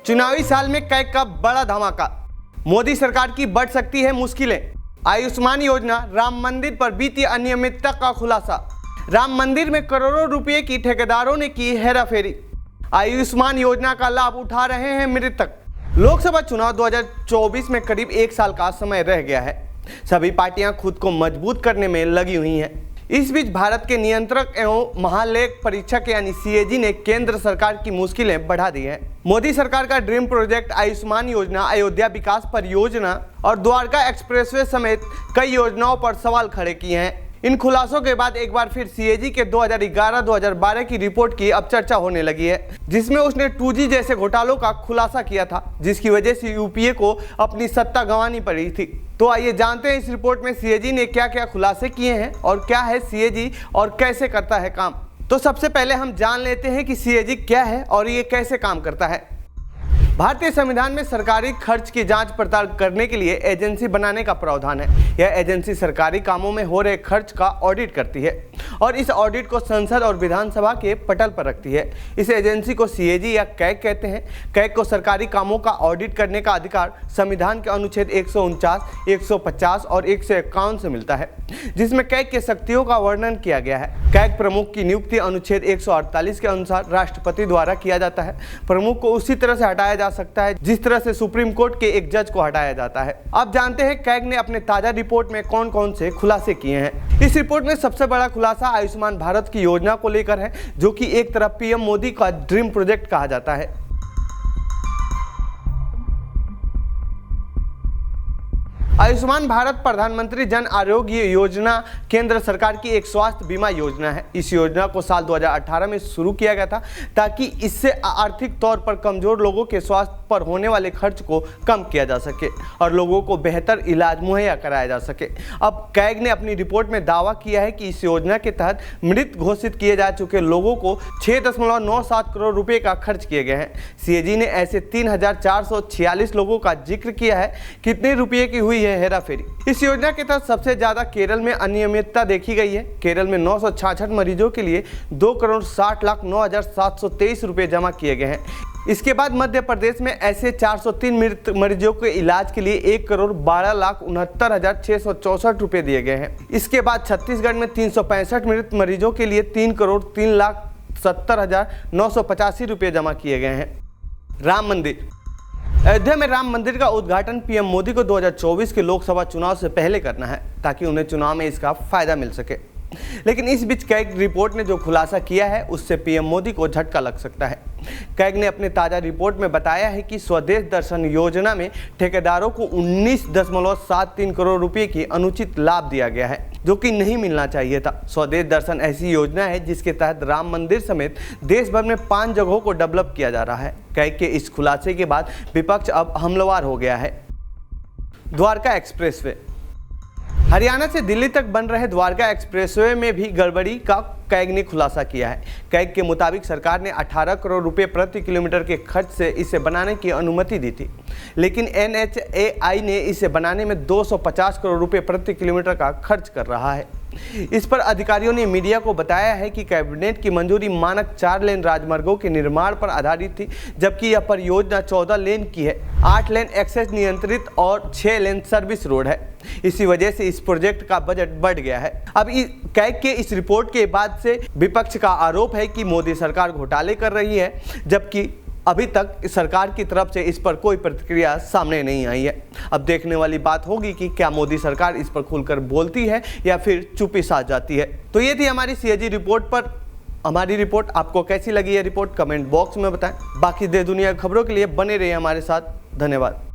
चुनावी साल में कैग का बड़ा धमाका, मोदी सरकार की बढ़ सकती है मुश्किलें। आयुष्मान योजना, राम मंदिर पर बीती अनियमितता का खुलासा। राम मंदिर में करोड़ों रुपए की ठेकेदारों ने की हेराफेरी। आयुष्मान योजना का लाभ उठा रहे हैं मृतक। लोकसभा चुनाव 2024 में करीब 1 साल का समय रह गया है। सभी पार्टियां खुद को मजबूत करने में लगी हुई हैं। इस बीच भारत के नियंत्रक एवं महालेख परीक्षक यानी सीएजी ने केंद्र सरकार की मुश्किलें बढ़ा दी हैं। मोदी सरकार का ड्रीम प्रोजेक्ट आयुष्मान योजना, अयोध्या विकास परियोजना और द्वारका एक्सप्रेसवे समेत कई योजनाओं पर सवाल खड़े किए हैं। इन खुलासों के बाद एक बार फिर सीएजी के 2011-2012 की रिपोर्ट की अब चर्चा होने लगी है, जिसमें उसने 2G जैसे घोटालों का खुलासा किया था, जिसकी वजह से यूपीए को अपनी सत्ता गंवानी पड़ी थी। तो आइए जानते हैं इस रिपोर्ट में सीएजी ने क्या क्या खुलासे किए हैं और क्या है सीएजी और कैसे करता है काम। तो सबसे पहले हम जान लेते हैं कि सीएजी क्या है और ये कैसे काम करता है। भारतीय संविधान में सरकारी खर्च की जांच पड़ताल करने के लिए एजेंसी बनाने का प्रावधान है। यह एजेंसी सरकारी कामों में हो रहे खर्च का ऑडिट करती है और इस ऑडिट को संसद और विधानसभा के पटल पर रखती है। इस एजेंसी को सीएजी या कैग कहते हैं। कैग को सरकारी कामों का ऑडिट करने का अधिकार संविधान के अनुच्छेद 149, 150 और 151 से मिलता है, जिसमें कैग के शक्तियों का वर्णन किया गया है। कैग प्रमुख की नियुक्ति अनुच्छेद 148 के अनुसार राष्ट्रपति द्वारा किया जाता है। प्रमुख को उसी तरह से हटाया जा सकता है जिस तरह से सुप्रीम कोर्ट के एक जज को हटाया जाता है। अब जानते हैं कैग ने अपने ताजा रिपोर्ट में कौन कौन से खुलासे किए हैं। इस रिपोर्ट में सबसे बड़ा खुलासा आयुष्मान भारत की योजना को लेकर है, जो कि एक तरफ पीएम मोदी का ड्रीम प्रोजेक्ट कहा जाता है। आयुष्मान भारत प्रधानमंत्री जन आरोग्य योजना केंद्र सरकार की एक स्वास्थ्य बीमा योजना है। इस योजना को साल 2018 में शुरू किया गया था ताकि इससे आर्थिक तौर पर कमजोर लोगों के स्वास्थ्य पर होने वाले खर्च को कम किया जा सके और लोगों को बेहतर इलाज मुहैया कराया जा सके। अब कैग ने अपनी रिपोर्ट में दावा किया है कि इस योजना के तहत मृत घोषित किए जा चुके लोगों को 6.97 करोड़ रुपए का खर्च किए गए हैं। सीएजी ने ऐसे 3,446 लोगों का जिक्र किया है। कितने रुपये की हुई है हेराफेरी। इस योजना के तहत सबसे ज्यादा केरल में अनियमितता देखी गई है। केरल में 966 मरीजों के लिए 2,60,09,723 रुपए जमा किए गए हैं। इसके बाद मध्य प्रदेश में ऐसे 403 मृत मरीजों के इलाज के लिए 1,12,69,664 रुपए दिए गए हैं। इसके बाद छत्तीसगढ़ में 365 मृत मरीजों के लिए 3,03,70,985 रुपए जमा किए गए हैं। राम मंदिर। अयोध्या में राम मंदिर का उद्घाटन पीएम मोदी को 2024 के लोकसभा चुनाव से पहले करना है ताकि उन्हें चुनाव में इसका फायदा मिल सके। लेकिन इस बीच कैग रिपोर्ट ने जो खुलासा किया है उससे पीएम मोदी को झटका लग सकता है। कैग ने अपने ताजा रिपोर्ट में बताया है कि स्वदेश दर्शन योजना में ठेकेदारों को 19.73 करोड़ रुपए की अनुचित लाभ दिया गया है, जो कि नहीं मिलना चाहिए था। स्वदेश दर्शन ऐसी योजना है जिसके तहत राम मंदिर समेत देश भर में 5 जगहों को डेवलप किया जा रहा है। कैग के इस खुलासे के बाद विपक्ष अब हमलावर हो गया है। द्वारका एक्सप्रेसवे। हरियाणा से दिल्ली तक बन रहे द्वारका एक्सप्रेसवे में भी गड़बड़ी का कैग ने खुलासा किया है। कैग के मुताबिक सरकार ने 18 करोड़ रुपए प्रति किलोमीटर के खर्च से इसे बनाने की अनुमति दी थी, लेकिन NHAI ने इसे बनाने में 250 करोड़ रुपए प्रति किलोमीटर का खर्च कर रहा है। इस पर अधिकारियों ने मीडिया को बताया है कि कैबिनेट की मंजूरी मानक 4 लेन राजमार्गों के निर्माण पर आधारित थी, जबकि यह परियोजना 14 लेन की है। 8 लेन एक्सेस नियंत्रित और 6 लेन सर्विस रोड है। इसी वजह से इस प्रोजेक्ट का बजट बढ़ गया है। अब कैग के इस रिपोर्ट के बाद से विपक्ष का आरोप है कि मोदी सरकार घोटाले कर रही है, जबकि अभी तक सरकार की तरफ से इस पर कोई प्रतिक्रिया सामने नहीं आई है। अब देखने वाली बात होगी कि क्या मोदी सरकार इस पर खुलकर बोलती है या फिर चुप्पी साध जाती है। तो ये थी हमारी सीएजी रिपोर्ट पर हमारी रिपोर्ट। आपको कैसी लगी ये रिपोर्ट कमेंट बॉक्स में बताएं। बाकी देश दुनिया की खबरों के लिए बने रहिए हमारे साथ। धन्यवाद।